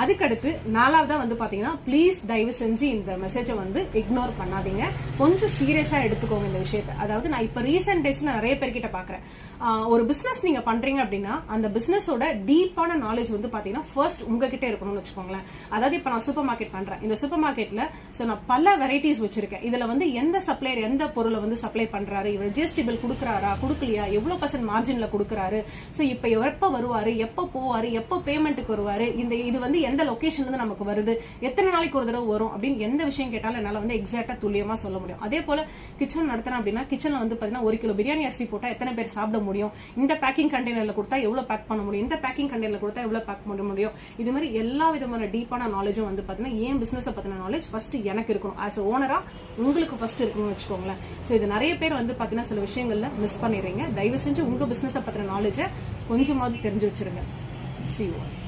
அதுக்கடுத்து 4வதா வந்து பாத்தீங்கன்னா ப்ளீஸ் தயவு செஞ்சு இந்த மெசேஜை வந்து இக்னோர் பண்ணாதீங்க. கொஞ்சம் சீரியஸா எடுத்துக்கோங்க இந்த விஷயத்தை. அதாவது நான் இப்ப ரீசெண்ட் டேஸ்ல நிறைய பேர்கிட்ட பாக்குறேன், ஒரு பிசினஸ் நீங்க பண்றீங்க அப்படின்னா அந்த பிசினஸோட டீப்பான நாலேஜ் வந்து பாத்தீங்கன்னா ஃபர்ஸ்ட் உங்ககிட்ட இருக்கணும்னு வச்சுக்கோங்களேன். அதாவது இப்ப நான் சூப்பர் மார்க்கெட் பண்றேன். இந்த சூப்பர் மார்க்கெட்ல நான் பல வெரைட்டிஸ் வச்சிருக்கேன். இதுல வந்து எந்த சப்ளையர் எந்த பொருளை வந்து சப்ளை பண்றாரு, இவர் ஜிஎஸ்டி பில் கொடுக்குறாரா கொடுக்கலையா, எவ்வளவு % மார்ஜின்ல கொடுக்குறாரு, சோ இப்ப எப்ப வருவாரு, எப்ப போவாரு, எப்ப பேமெண்ட்டுக்கு வருவாரு, இது வந்து எந்த லொகேஷன்ல இருந்து நமக்கு வருது, எத்தனை நாளைக்கு ஒரு தடவை வரும் அப்படின்னு எந்த விஷயம் கேட்டாலும் என்னால வந்து எக்ஸாக்டா துல்லியமா சொல்ல முடியும். அதே போல கிச்சன் நடத்தினா அப்படின்னா கிச்சன்ல வந்து பாத்தீங்கன்னா 1 கிலோ பிரியாணி அரிசி போட்டா எத்தனை பேர் சாப்பிட முடியும், இந்த பேக்கிங் கண்டெய்னர்ல கொடுத்தா எவ்வளவு பேக் பண்ண முடியும், இந்த பேக்கிங் கண்டெய்னர்ல கொடுத்தா எவ்வளவு பேக் பண்ண முடியும், இது மாதிரி எல்லா விதமான டீப்பான நாலேஜும் வந்து பாத்தீங்கன்னா ஏன் பிசினஸ் பத்தின நாலேஜ் ஃபர்ஸ்ட் எனக்கு இருக்கணும். ஆஸ் ஓனரா உங்களுக்கு ஃபர்ஸ்ட் இருக்கணும்னு வச்சுக்கோங்களேன். சோ இது நிறைய பேர் வந்து பாத்தீங்கன்னா சில விஷயங்கள்ல மிஸ் பண்ணிடுறீங்க. தயவு செஞ்சு உங்க பிசினஸ் பத்தின நாலேஜை கொஞ்சமாவது தெரிஞ்சு வச்சிருங்க. See you.